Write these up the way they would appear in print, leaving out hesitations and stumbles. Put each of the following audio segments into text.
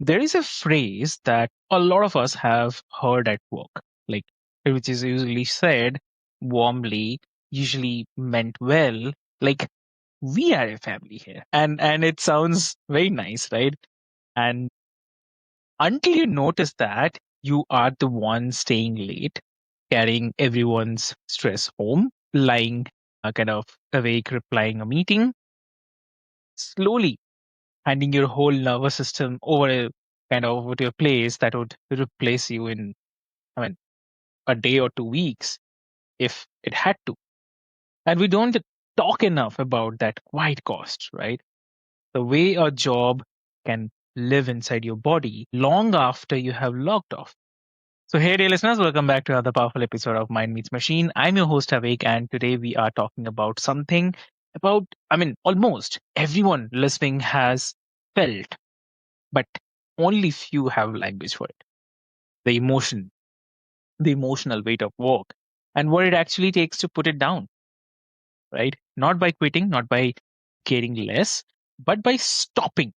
There is a phrase that a lot of us have heard at work, like which is usually said warmly, usually meant well, like we are a family here. And it sounds very nice, right? And until you notice that you are the one staying late, carrying everyone's stress home, lying kind of awake, replying a meeting, slowly handing your whole nervous system over over to a place that would replace you in, I mean, a day or 2 weeks if it had to. And we don't talk enough about that quiet cost, right? The way a job can live inside your body long after you have logged off. So, hey, dear listeners, welcome back to another powerful episode of Mind Meets Machine. I'm your host, Avik, and today we are talking about something about, almost everyone listening has felt, but only few have language for it. The emotion, the emotional weight of work, and what it actually takes to put it down, right? Not by quitting, not by caring less, but by stopping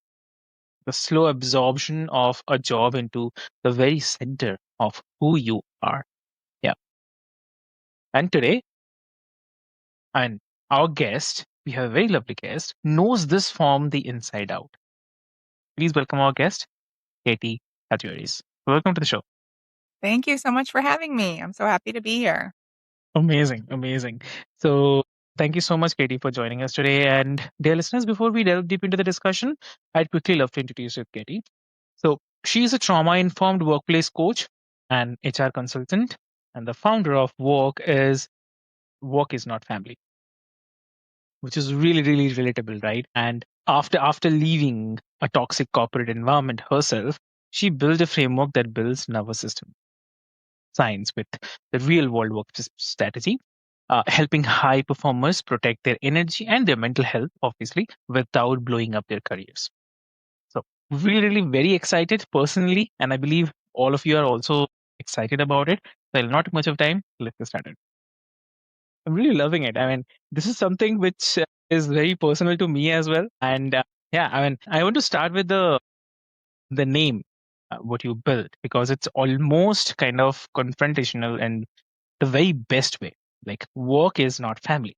the slow absorption of a job into the very center of who you are. Yeah. And today, and our guest, we have a very lovely guest, knows this from the inside out. Please welcome our guest, Katie Hadiaris. Welcome to the show. Thank you so much for having me. I'm so happy to be here. Amazing, amazing. So, thank you so much, Katie, for joining us today. And, dear listeners, before we delve deep into the discussion, I'd quickly love to introduce you to Katie. So, she is a trauma informed workplace coach and HR consultant, and the founder of Work is Not Family, which is really, really relatable, right? And after leaving a toxic corporate environment herself, she built a framework that builds nervous system science with the real world work strategy, helping high performers protect their energy and their mental health, obviously, without blowing up their careers. So, really, really very excited personally, and I believe all of you are also excited about it. So, not too much of time. Let's get started. I'm really loving it. This is something which is very personal to me as well. And yeah, I want to start with the name, what you built, because it's almost kind of confrontational and the very best way. Like, work is not family.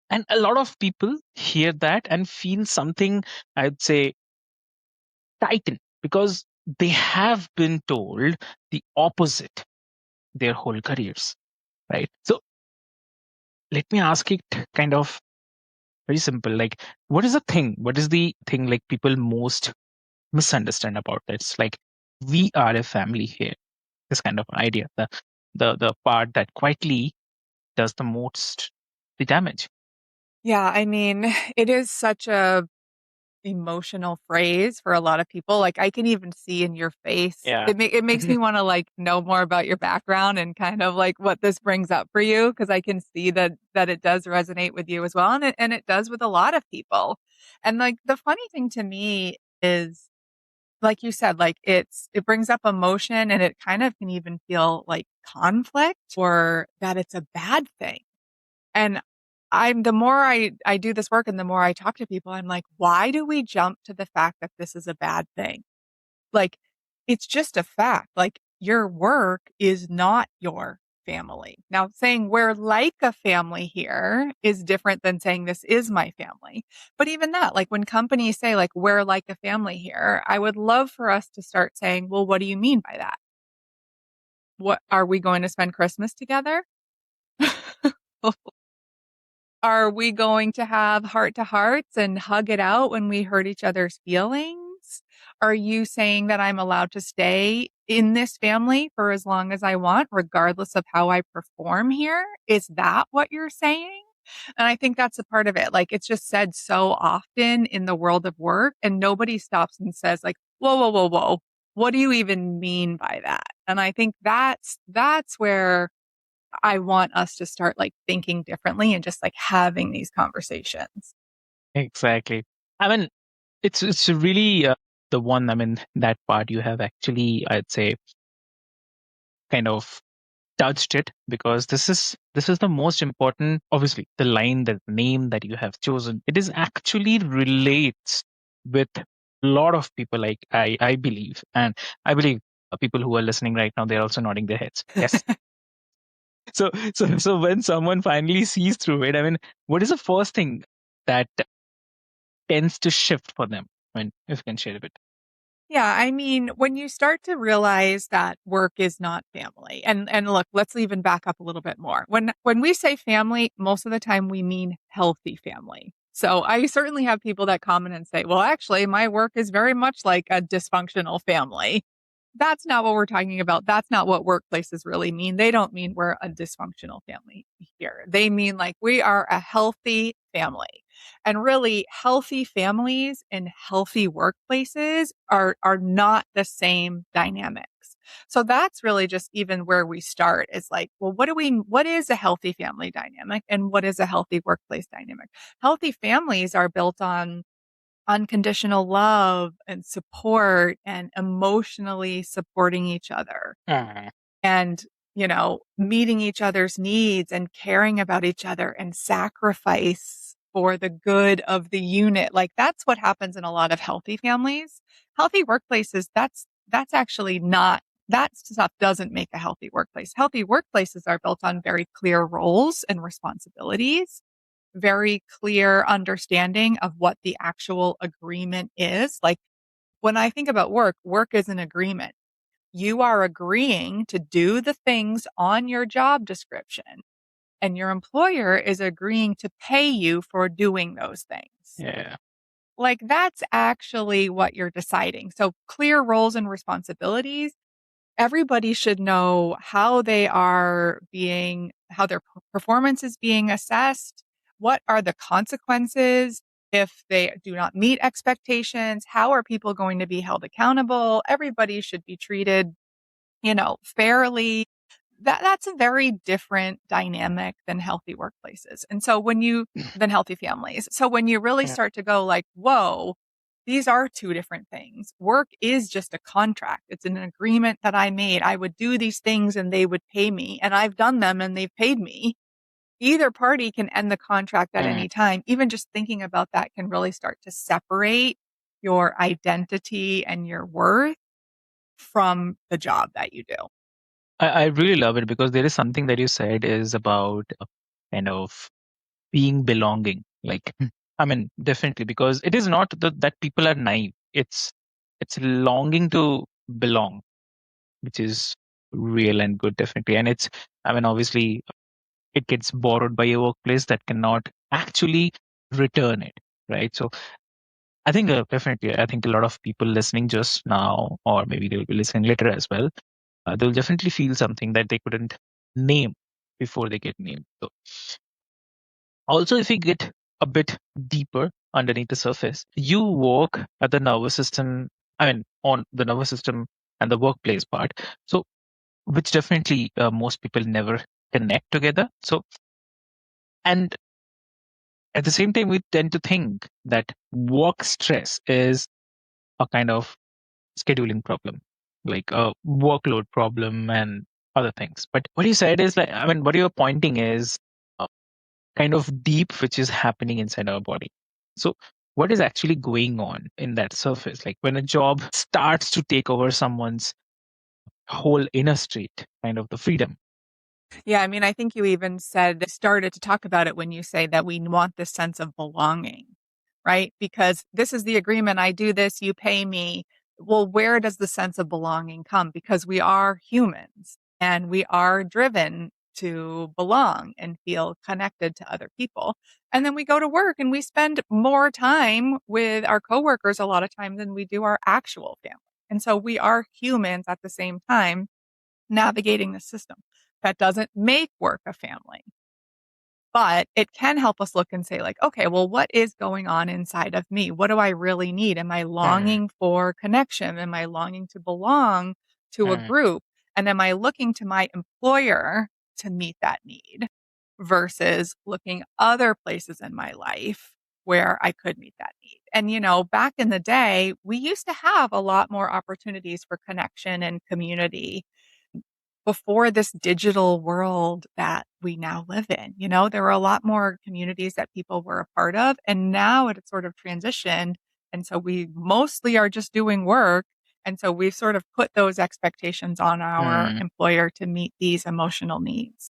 And a lot of people hear that and feel something, I'd say, tighten, because they have been told the opposite their whole careers, right? So let me ask it kind of very simple. Like, what is the thing like people most misunderstand about this? Like, we are a family here. This kind of idea, the part that quietly does the most the damage. Yeah, I mean, it is such a emotional phrase for a lot of people. Like I can even see in your face. Yeah. It makes me want to like know more about your background and kind of like what this brings up for you because I can see that it does resonate with you as well and it does with a lot of people. And like the funny thing to me is like you said, like it brings up emotion and it kind of can even feel like conflict or that it's a bad thing. And the more I do this work and the more I talk to people, I'm like, why do we jump to the fact that this is a bad thing? Like, it's just a fact. Like, your work is not your family. Now, saying we're like a family here is different than saying this is my family. But even that, like when companies say like we're like a family here, I would love for us to start saying, well, what do you mean by that? What are we going to spend Christmas together? Are we going to have heart to hearts and hug it out when we hurt each other's feelings? Are you saying that I'm allowed to stay in this family for as long as I want, regardless of how I perform here? Is that what you're saying? And I think that's a part of it. Like it's just said so often in the world of work and nobody stops and says like, whoa, whoa, whoa, whoa. What do you even mean by that? And I think that's where I want us to start like thinking differently and just like having these conversations. Exactly. I mean, it's really the one. That part you have actually, I'd say, kind of touched it, because this is the most important. Obviously, the line, the name that you have chosen, it is actually relates with lot of people, like I believe, and I believe people who are listening right now, they're also nodding their heads. Yes. So when someone finally sees through it, I mean, what is the first thing that tends to shift for them? I mean, if you can share a bit. Yeah, I mean, when you start to realize that work is not family, and look, let's even back up a little bit more. When we say family, most of the time we mean healthy family. So I certainly have people that comment and say, "Well, actually, my work is very much like a dysfunctional family." That's not what we're talking about. That's not what workplaces really mean. They don't mean we're a dysfunctional family here. They mean like we are a healthy family. And really, healthy families and healthy workplaces are not the same dynamics. So that's really just even where we start is like, well, what is a healthy family dynamic and what is a healthy workplace dynamic? Healthy families are built on unconditional love and support and emotionally supporting each other Uh, and, meeting each other's needs and caring about each other and sacrifice for the good of the unit. Like that's what happens in a lot of healthy families. Healthy workplaces, that's actually not that stuff doesn't make a healthy workplace. Healthy workplaces are built on very clear roles and responsibilities, very clear understanding of what the actual agreement is. Like when I think about work, work is an agreement. You are agreeing to do the things on your job description, and your employer is agreeing to pay you for doing those things. yeah. Like that's actually what you're deciding. So clear roles and responsibilities. Everybody should know how their performance is being assessed. What are the consequences if they do not meet expectations? How are people going to be held accountable? Everybody should be treated, fairly. That's a very different dynamic than healthy workplaces. And so than healthy families. So when you really Yeah. start to go like, whoa, these are two different things. Work is just a contract. It's an agreement that I made. I would do these things and they would pay me, and I've done them and they've paid me. Either party can end the contract at Mm. any time. Even just thinking about that can really start to separate your identity and your worth from the job that you do. I really love it because there is something that you said is about kind of being belonging. Like, I mean, definitely because it is not that people are naive. It's longing to belong, which is real and good, definitely. And it's, I mean, obviously, it gets borrowed by a workplace that cannot actually return it, right? So I think definitely, I think a lot of people listening just now, or maybe they'll be listening later as well, they'll definitely feel something that they couldn't name before they get named. So also, if we get a bit deeper underneath the surface, you work at the nervous system, I mean, on the nervous system and the workplace part. So, which definitely most people never connect together. So, and at the same time, we tend to think that work stress is a kind of scheduling problem, like a workload problem and other things. But what you said is like, I mean, what you're pointing is kind of deep, which is happening inside our body. So, what is actually going on in that surface? Like when a job starts to take over someone's whole inner state, kind of the freedom. Yeah, I mean, I think you even started to talk about it when you say that we want this sense of belonging, right? Because this is the agreement. I do this, you pay me. Well, where does the sense of belonging come? Because we are humans and we are driven to belong and feel connected to other people. And then we go to work and we spend more time with our coworkers a lot of time than we do our actual family. And so we are humans at the same time navigating the system. That doesn't make work a family, but it can help us look and say, like, okay, well, what is going on inside of me? What do I really need? Am I Mm, longing for connection? Am I longing to belong to a mm, group? And am I looking to my employer to meet that need versus looking other places in my life where I could meet that need? And, back in the day, we used to have a lot more opportunities for connection and community before this digital world that we now live in. There were a lot more communities that people were a part of. And now it sort of transitioned And so we mostly are just doing work. And so we've sort of put those expectations on our Mm, employer to meet these emotional needs.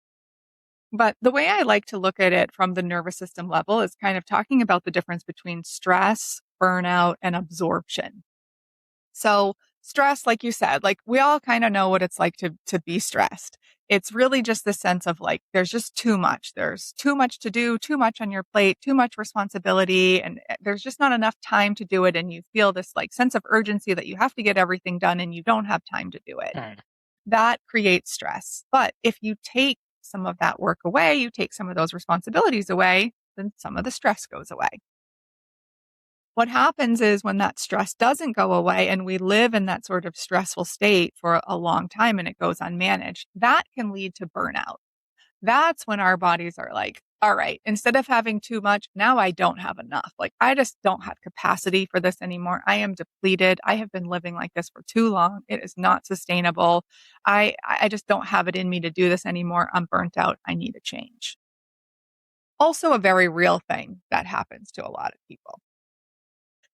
But the way I like to look at it from the nervous system level is kind of talking about the difference between stress, burnout, and absorption. So stress, like you said, like we all kind of know what it's like to be stressed. It's really just the sense of like there's just too much. There's too much to do, too much on your plate, too much responsibility, and there's just not enough time to do it. And you feel this like sense of urgency that you have to get everything done and you don't have time to do it. mm, That creates stress. But if you take some of that work away, you take some of those responsibilities away, then some of the stress goes away. What happens is when that stress doesn't go away and we live in that sort of stressful state for a long time and it goes unmanaged, that can lead to burnout. That's when our bodies are like, all right, instead of having too much, now I don't have enough. Like I just don't have capacity for this anymore. I am depleted. I have been living like this for too long. It is not sustainable. I just don't have it in me to do this anymore. I'm burnt out. I need a change. Also a very real thing that happens to a lot of people.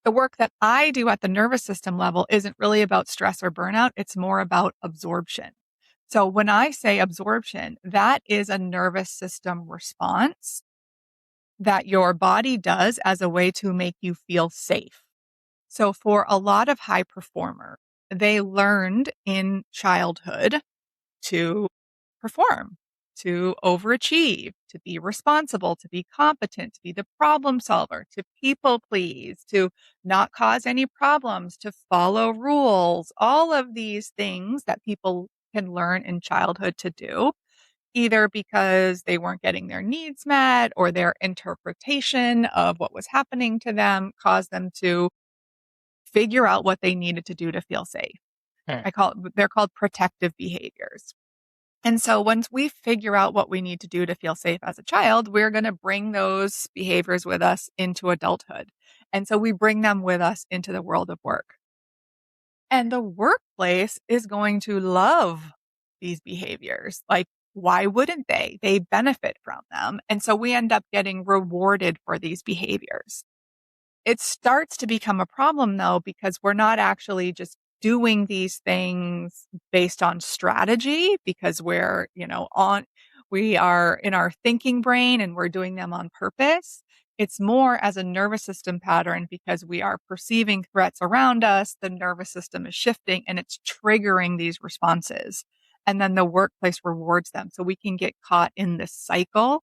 The work that I do at the nervous system level isn't really about stress or burnout. It's more about absorption. So when I say absorption, that is a nervous system response that your body does as a way to make you feel safe. So for a lot of high performers, they learned in childhood to perform, to overachieve, to be responsible, to be competent, to be the problem solver, to people please, to not cause any problems, to follow rules, all of these things that people can learn in childhood to do, either because they weren't getting their needs met or their interpretation of what was happening to them caused them to figure out what they needed to do to feel safe. mm. They're called protective behaviors. And so once we figure out what we need to do to feel safe as a child, we're going to bring those behaviors with us into adulthood. And so we bring them with us into the world of work. And the workplace is going to love these behaviors. Like, why wouldn't they? They benefit from them. And so we end up getting rewarded for these behaviors. It starts to become a problem though, because we're not actually just doing these things based on strategy because we are in our thinking brain and we're doing them on purpose. It's more as a nervous system pattern because we are perceiving threats around us. The nervous system is shifting and it's triggering these responses. And then the workplace rewards them. So we can get caught in this cycle.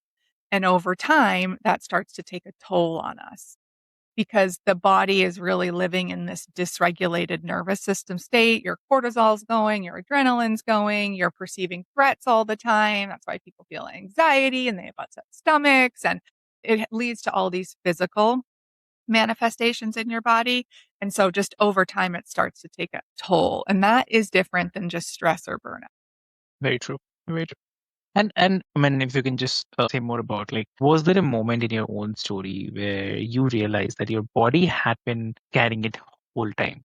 And over time, that starts to take a toll on us because the body is really living in this dysregulated nervous system state. Your cortisol's going, your adrenaline's going, you're perceiving threats all the time. That's why people feel anxiety and they have upset stomachs. And it leads to all these physical manifestations in your body. And so just over time, it starts to take a toll. And that is different than just stress or burnout. Very true. Very true. And I mean, if you can just say more about like, was there a moment in your own story where you realized that your body had been carrying it whole time?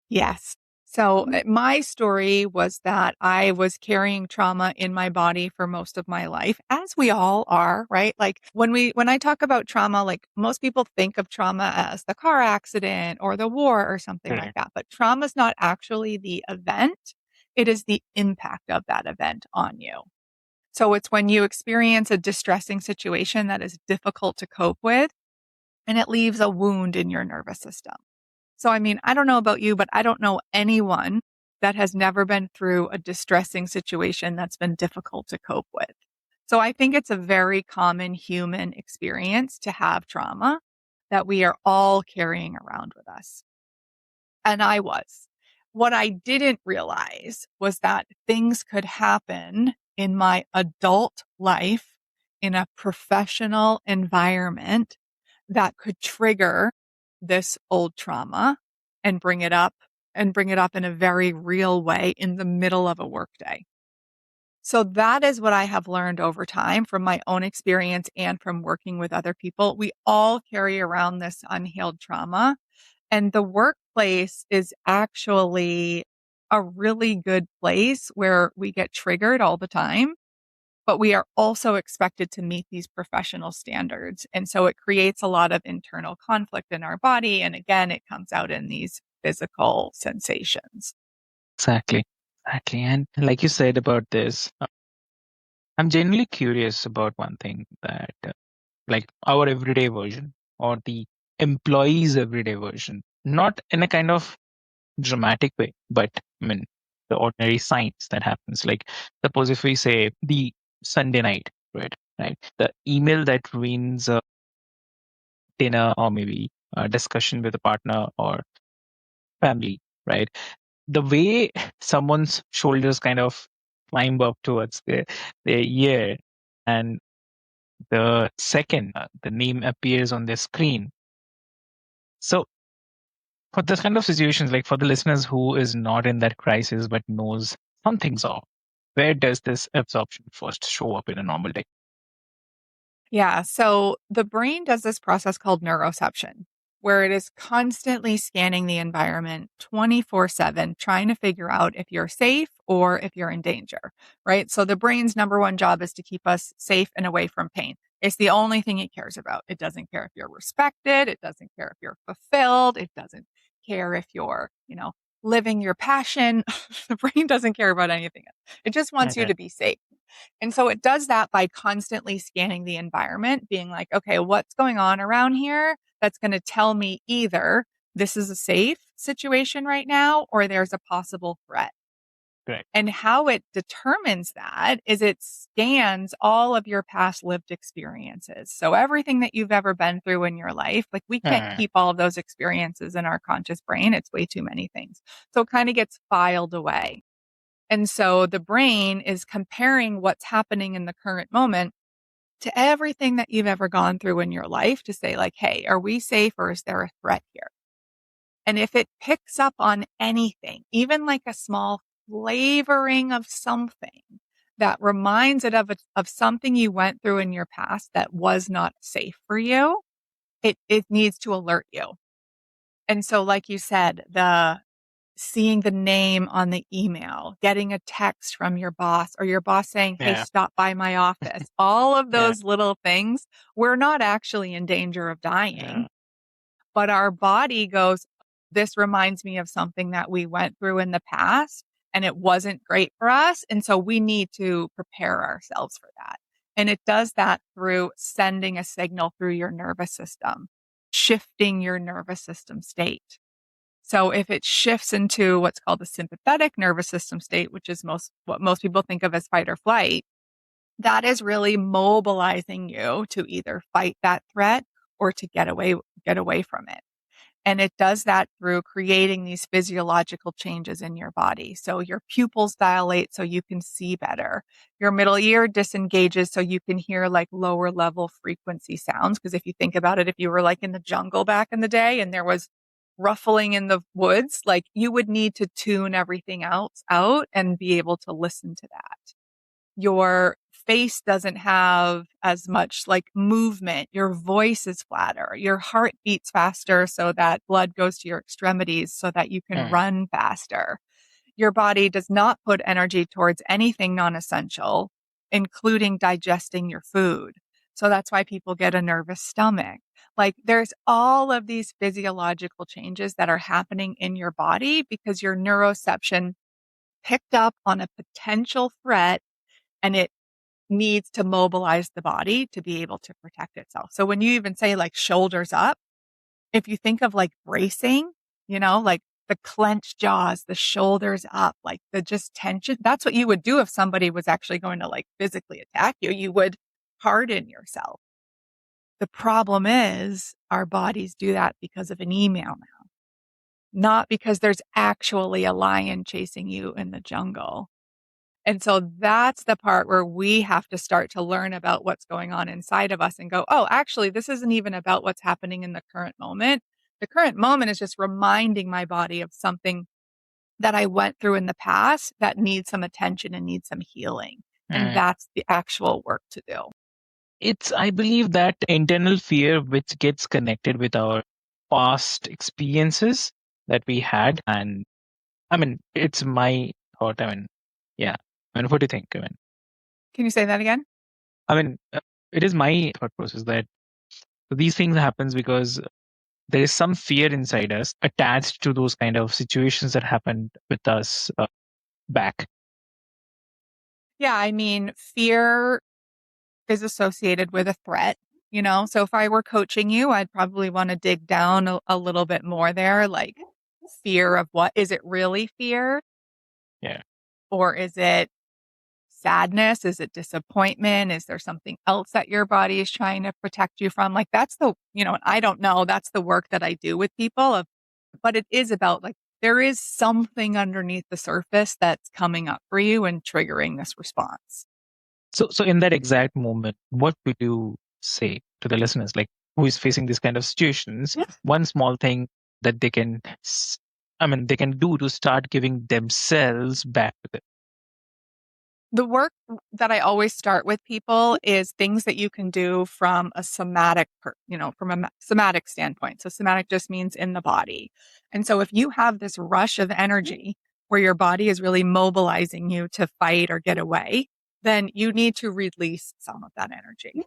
Yes. So my story was that I was carrying trauma in my body for most of my life, as we all are, right? Like when I talk about trauma, like most people think of trauma as the car accident or the war or something like Right. that. But trauma is not actually the event. It is the impact of that event on you. So it's when you experience a distressing situation that is difficult to cope with and it leaves a wound in your nervous system. So, I mean, I don't know about you, but I don't know anyone that has never been through a distressing situation that's been difficult to cope with. So I think it's a very common human experience to have trauma that we are all carrying around with us. And I was. What I didn't realize was that things could happen in my adult life in a professional environment that could trigger this old trauma and bring it up in a very real way in the middle of a workday. So that is what I have learned over time from my own experience and from working with other people. We all carry around this unhealed trauma, and the workplace is actually a really good place where we get triggered all the time. but we are also expected to meet these professional standards. And so it creates a lot of internal conflict in our body. And again, it comes out in these physical sensations. Exactly. Exactly. And like you said about this, I'm genuinely curious about one thing that, like our everyday version or the employee's everyday version, not in a kind of dramatic way, but I mean, the ordinary science that happens. Like, suppose if we say the Sunday night, right? Right. The email that ruins a dinner or maybe a discussion with a partner or family, right? The way someone's shoulders kind of climb up towards their ear, and the second the name appears on their screen. So for this kind of situations, like for the listeners who is not in that crisis but knows something's off, where does this absorption first show up in a normal day? Yeah. So the brain does this process called neuroception, where it is constantly scanning the environment 24/7, trying to figure out if you're safe or if you're in danger, right? So the brain's number one job is to keep us safe and away from pain. It's the only thing it cares about. It doesn't care if you're respected. It doesn't care if you're fulfilled. It doesn't care if you're, living your passion. The brain doesn't care about anything else. It just wants you Okay. to be safe. And so it does that by constantly scanning the environment, being like, okay, what's going on around here that's going to tell me either this is a safe situation right now or there's a possible threat. Great. And how it determines that is it scans all of your past lived experiences. So everything that you've ever been through in your life, like we can't Uh, keep all of those experiences in our conscious brain. It's way too many things. So it kind of gets filed away. And so the brain is comparing what's happening in the current moment to everything that you've ever gone through in your life to say, like, hey, are we safe or is there a threat here? And if it picks up on anything, even like a small flavoring of something that reminds it of something you went through in your past that was not safe for you, it needs to alert you. And so, like you said, seeing the name on the email, getting a text from your boss or your boss saying, hey, yeah. stop by my office, all of Yeah. those little things, we're not actually in danger of Yeah. dying, but our body goes, this reminds me of something that we went through in the past and it wasn't great for us. And so we need to prepare ourselves for that. And it does that through sending a signal through your nervous system, shifting your nervous system state. So if it shifts into what's called the sympathetic nervous system state, which is what most people think of as fight or flight, that is really mobilizing you to either fight that threat or to get away from it. And it does that through creating these physiological changes in your body. So your pupils dilate so you can see better. Your middle ear disengages so you can hear like lower level frequency sounds. Because if you think about it, if you were like in the jungle back in the day and there was ruffling in the woods, like you would need to tune everything else out and be able to listen to that. Your face doesn't have as much like movement. Your voice is flatter. Your heart beats faster so that blood goes to your extremities so that you can Uh, run faster. Your body does not put energy towards anything non essential, including digesting your food. So that's why people get a nervous stomach. Like there's all of these physiological changes that are happening in your body because your neuroception picked up on a potential threat and it needs to mobilize the body to be able to protect itself. So when you even say like shoulders up, if you think of like bracing, like the clenched jaws, the shoulders up, like the just tension, that's what you would do if somebody was actually going to like physically attack you. You would harden yourself. The problem is our bodies do that because of an email now, not because there's actually a lion chasing you in the jungle. And so that's the part where we have to start to learn about what's going on inside of us and go, oh, actually, this isn't even about what's happening in the current moment. The current moment is just reminding my body of something that I went through in the past that needs some attention and needs some healing. And uh, that's the actual work to do. it's, I believe, that internal fear which gets connected with our past experiences that we had. And I mean, it's my thought. I mean, yeah. I mean, what do you think? I mean, Can you say that again? I mean, it is my thought process that these things happens because there is some fear inside us attached to those kind of situations that happened with us back. Yeah, I mean, fear is associated with a threat, you know? So if I were coaching you, I'd probably want to dig down a little bit more there, like fear of what? Is it really fear? Yeah. Or is it sadness? Is it disappointment? Is there something else that your body is trying to protect you from? Like that's the, and I don't know, that's the work that I do with people but it is about like there is something underneath the surface that's coming up for you and triggering this response. So in that exact moment, what would you say to the listeners, like who is facing these kind of situations? Yeah. One small thing that they can, they can do to start giving themselves back to it. The work that I always start with people is things that you can do from a somatic, from a somatic standpoint. So somatic just means in the body. And so if you have this rush of energy where your body is really mobilizing you to fight or get away, then you need to release some of that energy.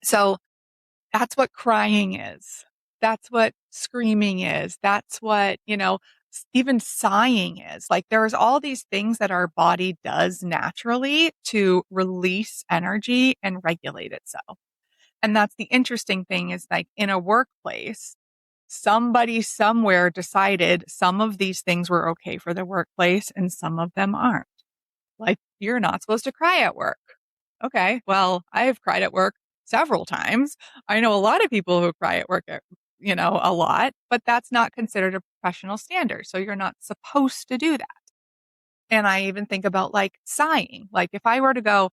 So that's what crying is. That's what screaming is. That's what, even sighing is. Like there's all these things that our body does naturally to release energy and regulate itself. And that's the interesting thing is like in a workplace, somebody somewhere decided some of these things were okay for the workplace and some of them aren't. Like you're not supposed to cry at work. Okay, well, I've cried at work several times. I know a lot of people who cry at work, a lot, but that's not considered a professional standard. So you're not supposed to do that. And I even think about like sighing. Like if I were to go,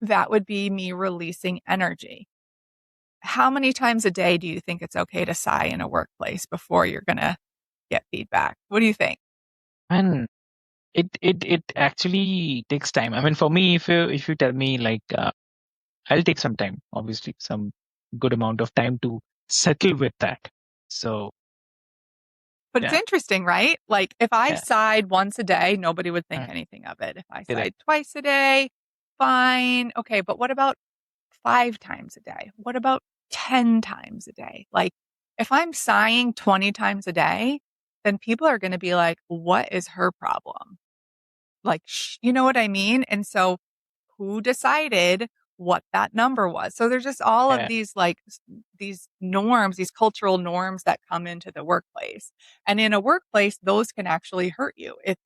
that would be me releasing energy. How many times a day do you think it's okay to sigh in a workplace before you're going to get feedback? What do you think? And it actually takes time. I mean, for me, if you tell me like I'll take some time, obviously, some good amount of time to settle with that. So But it's yeah, interesting, right? Like if I yeah, sighed once a day, nobody would think mm, anything of it. If I correct. sighed twice a day, fine. Okay, but what about 5 times a day? What about 10 times a day? Like if I'm sighing 20 times a day, then people are going to be like, what is her problem? Like, you know what I mean? And so who decided what that number was? So there's just all of Yeah, these like these norms, these cultural norms that come into the workplace. And in a workplace, those can actually hurt you. If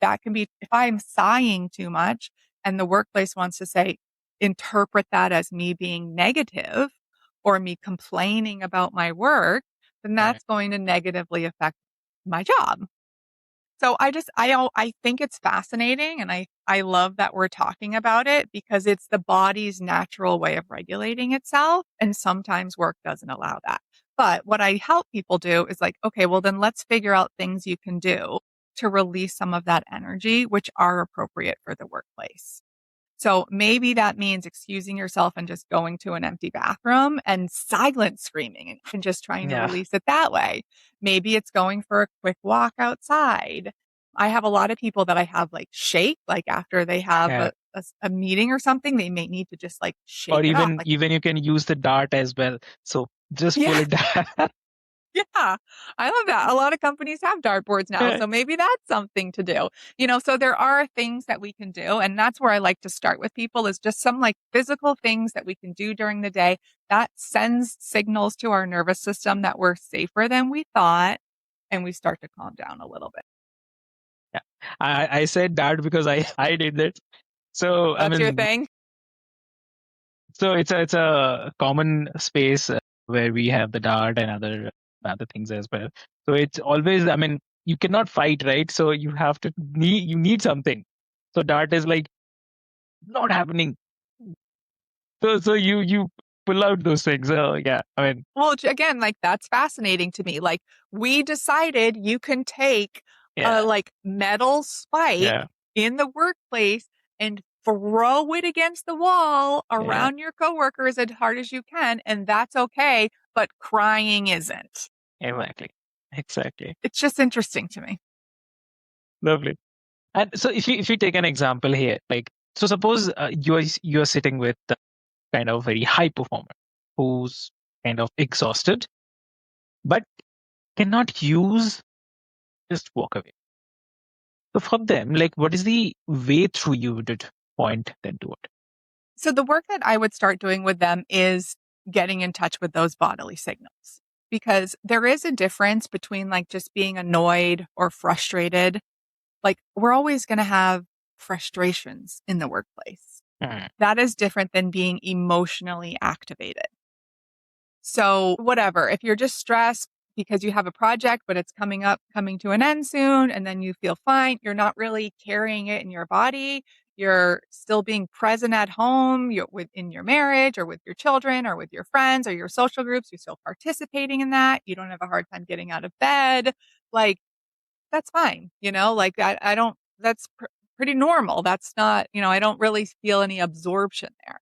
I'm sighing too much and the workplace wants to say, interpret that as me being negative or me complaining about my work, then right. that's going to negatively affect my job. So I think it's fascinating and I love that we're talking about it because it's the body's natural way of regulating itself. And sometimes work doesn't allow that. But what I help people do is like, okay, well, then let's figure out things you can do to release some of that energy, which are appropriate for the workplace. So maybe that means excusing yourself and just going to an empty bathroom and silent screaming and just trying to Yeah, release it that way. Maybe it's going for a quick walk outside. I have a lot of people that I have like shake, like after they have yeah. a meeting or something, they may need to just like Or shake it off. even Like, even you can use the dart as well. So just pull yeah, it down. yeah, I love that. A lot of companies have dartboards now, Yeah, so maybe that's something to do. So there are things that we can do, and that's where I like to start with people is just some like physical things that we can do during the day that sends signals to our nervous system that we're safer than we thought, and we start to calm down a little bit. yeah. I said dart because I did that. So That's your thing. so it's a common space where we have the dart and other things as well. So it's always, you cannot fight, right? So you need something. So dart is like not happening. So you pull out those things. Yeah, Well, again, like that's fascinating to me. Like we decided you can take a yeah, like metal spike yeah, in the workplace and throw it against the wall yeah. around your coworkers as hard as you can, and that's okay, but crying isn't. Exactly, exactly. It's just interesting to me. Lovely. And so if you take an example here, like So suppose you're sitting with a kind of very high performer who's kind of exhausted, but cannot use just walk away. So for them, like, what is the way through you would point them toward? So the work that I would start doing with them is getting in touch with those bodily signals, because there is a difference between like just being annoyed or frustrated. Like we're always going to have frustrations in the workplace. Mm, That is different than being emotionally activated. So whatever, if you're just stressed because you have a project, but it's coming to an end soon, and then you feel fine, you're not really carrying it in your body. You're still being present at home, you're within your marriage or with your children or with your friends or your social groups. You're still participating in that. You don't have a hard time getting out of bed. Like that's fine. Like I don't, that's pretty normal. That's not, I don't really feel any absorption there.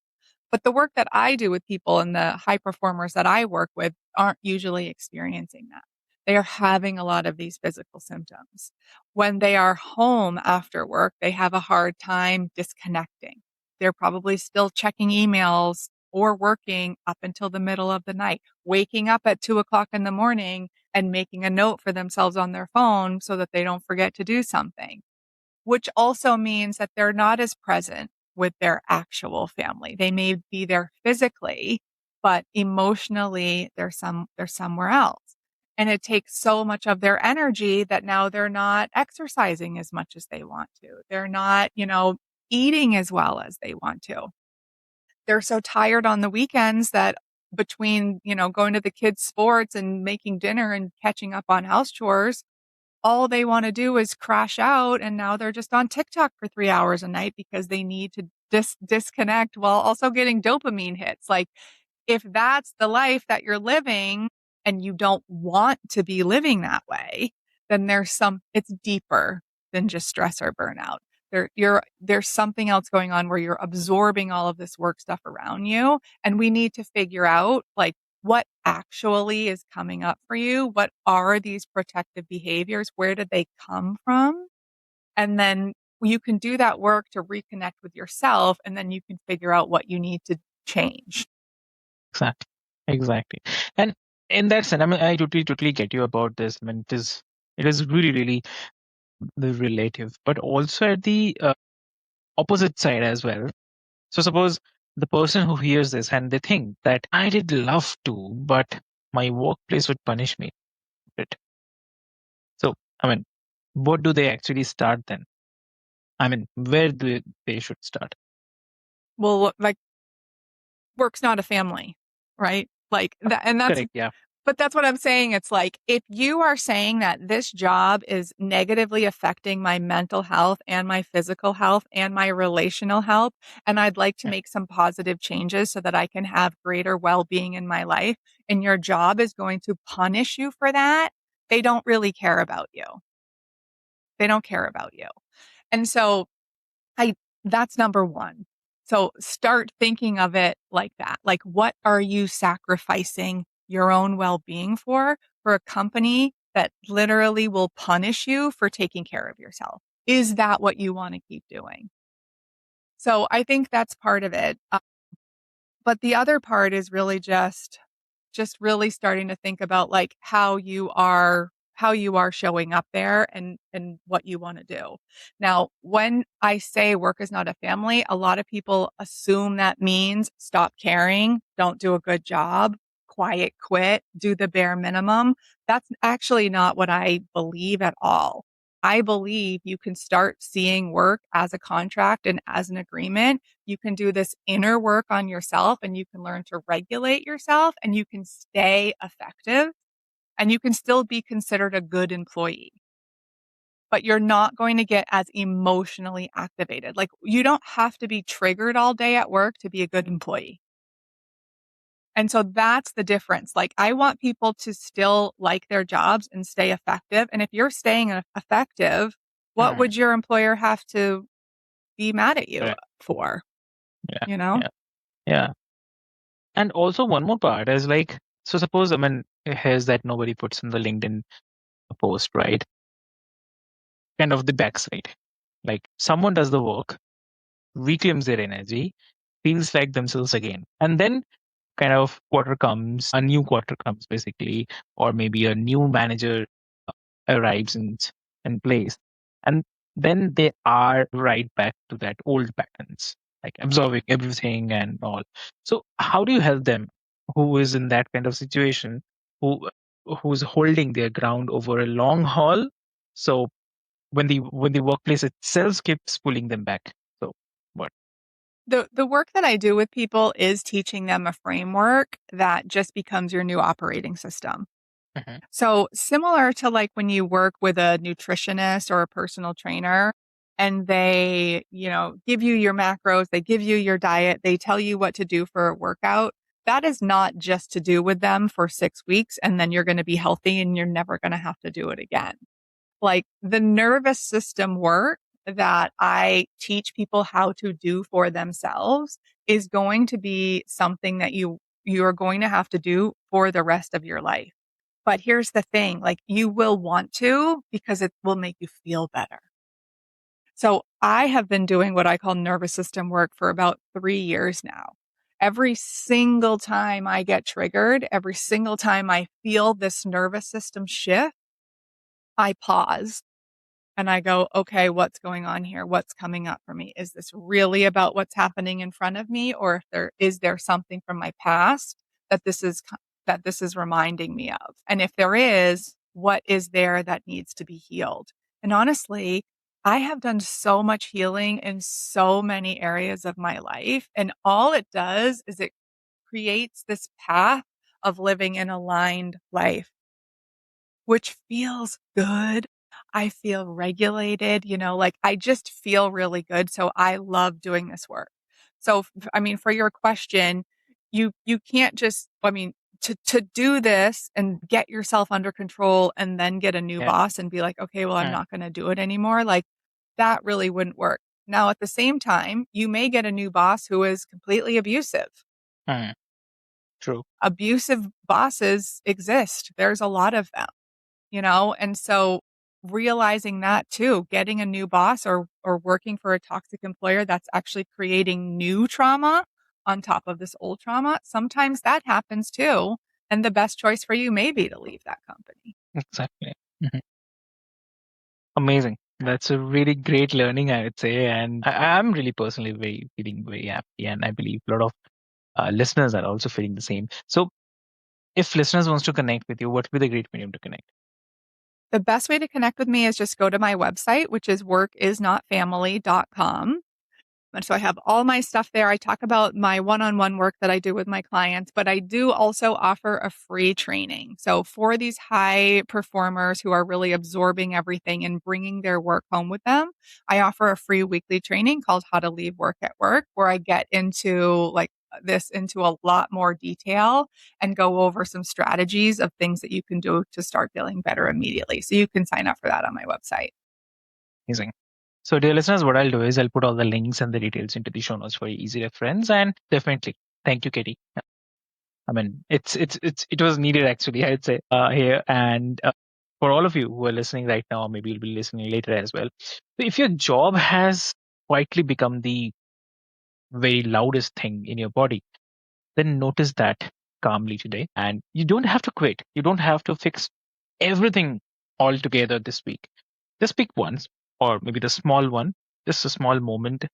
But the work that I do with people and the high performers that I work with aren't usually experiencing that. They are having a lot of these physical symptoms. When they are home after work, they have a hard time disconnecting. They're probably still checking emails or working up until the middle of the night, waking up at 2 o'clock in the morning and making a note for themselves on their phone so that they don't forget to do something, which also means that they're not as present with their actual family. They may be there physically, but emotionally they're somewhere else. And it takes so much of their energy that now they're not exercising as much as they want to. They're not, eating as well as they want to. They're so tired on the weekends that between, going to the kids' sports and making dinner and catching up on house chores, all they want to do is crash out. And now they're just on TikTok for 3 hours a night because they need to disconnect while also getting dopamine hits. Like, if that's the life that you're living and you don't want to be living that way, then it's deeper than just stress or burnout. There's something else going on where you're absorbing all of this work stuff around you. And we need to figure out like what actually is coming up for you. What are these protective behaviors? Where did they come from? And then you can do that work to reconnect with yourself. And then you can figure out what you need to change. exactly. Exactly. And in that sense, I mean, I totally get you about this. I mean, it is really, really the relative, but also at the opposite side as well. So suppose the person who hears this and they think that I did love to, but my workplace would punish me. It. So, I mean, what do they actually start then? I mean, where do they should start? Well, like work's not a family, right? Like that, and Correct. Yeah. but that's what I'm saying. It's like, if you are saying that this job is negatively affecting my mental health and my physical health and my relational health, and I'd like to Yeah. make some positive changes so that I can have greater well-being in my life, and your job is going to punish you for that, they don't really care about you. They don't care about you. And so I that's number one. So start thinking of it like that. Like, what are you sacrificing your own well-being for a company that literally will punish you for taking care of yourself? Is that what you want to keep doing? So I think that's part of it. But the other part is really just really starting to think about like how you are showing up there and what you want to do. Now, when I say work is not a family, a lot of people assume that means stop caring, don't do a good job, quiet quit, do the bare minimum. That's actually not what I believe at all. I believe you can start seeing work as a contract and as an agreement. You can do this inner work on yourself and you can learn to regulate yourself and you can stay effective and you can still be considered a good employee, but you're not going to get as emotionally activated. Like you don't have to be triggered all day at work to be a good employee. And so that's the difference. Like I want people to still like their jobs and stay effective. And if you're staying effective, what Mm, would your employer have to be mad at you correct. for? Yeah. You know? Yeah. Yeah. And also one more part is like, so suppose, I mean, here's that nobody puts in the LinkedIn post, right? Kind of the backside. Like someone does the work, reclaims their energy, feels like themselves again. And then kind of quarter comes, a new quarter comes basically, or maybe a new manager arrives in place. And then they are right back to that old patterns, like absorbing everything and all. So how do you help them who is in that kind of situation, who who's holding their ground over a long haul? So when the workplace itself keeps pulling them back. So what? The work that I do with people is teaching them a framework that just becomes your new operating system. Mhm. So similar to like when you work with a nutritionist or a personal trainer and they, give you your macros, they give you your diet, they tell you what to do for a workout. That is not just to do with them for 6 weeks and then you're going to be healthy and you're never going to have to do it again. Like the nervous system work that I teach people how to do for themselves is going to be something that you're going to have to do for the rest of your life. But here's the thing, like you will want to because it will make you feel better. So I have been doing what I call nervous system work for about 3 years now. Every single time I get triggered, every single time I feel this nervous system shift, I pause and I go, okay, what's going on here? What's coming up for me? Is this really about what's happening in front of me? Or if is there something from my past that this is reminding me of? And if there is, what is there that needs to be healed? And honestly, I have done so much healing in so many areas of my life. And all it does is it creates this path of living an aligned life which feels good. I feel regulated, like I just feel really good. So I love doing this work. So, I mean, for your question, you can't just, I mean, to do this and get yourself under control and then get a new Yeah. boss and be like, okay, well, I'm Mm, not going to do it anymore. Like that really wouldn't work. Now, at the same time, you may get a new boss who is completely abusive. mm, true. Abusive bosses exist. There's a lot of them. And so realizing that too, getting a new boss or working for a toxic employer that's actually creating new trauma on top of this old trauma, sometimes that happens too. And the best choice for you may be to leave that company. Exactly. Mhm. Amazing. That's a really great learning, I would say. And I'm really personally feeling very happy. And I believe a lot of listeners are also feeling the same. So if listeners wants to connect with you, what would be the great medium to connect? The best way to connect with me is just go to my website, which is workisnotfamily.com. And so I have all my stuff there. I talk about my one-on-one work that I do with my clients, but I do also offer a free training. So for these high performers who are really absorbing everything and bringing their work home with them, I offer a free weekly training called How to Leave Work at Work, where I get into a lot more detail and go over some strategies of things that you can do to start feeling better immediately. So you can sign up for that on my website. Amazing. So, dear listeners, what I'll do is I'll put all the links and the details into the show notes for easy reference. And definitely, thank you, Katie. I mean, it was needed actually, I'd say here. And for all of you who are listening right now, or maybe you'll be listening later as well. So if your job has quietly become the very loudest thing in your body, then notice that calmly today. And you don't have to quit. You don't have to fix everything all together this week. Just pick once, or maybe the small one, just a small moment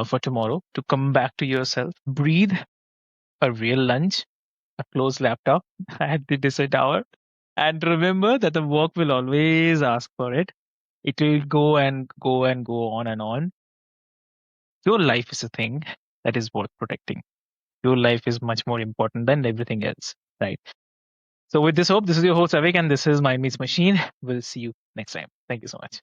for tomorrow to come back to yourself. Breathe a real lunch, a closed laptop at the dessert hour. And remember that the work will always ask for it. It will go and go and go on and on. Your life is a thing that is worth protecting. Your life is much more important than everything else, right? So with this hope, this is your host Avik and this is Mind Meets Machine. We'll see you next time. Thank you so much.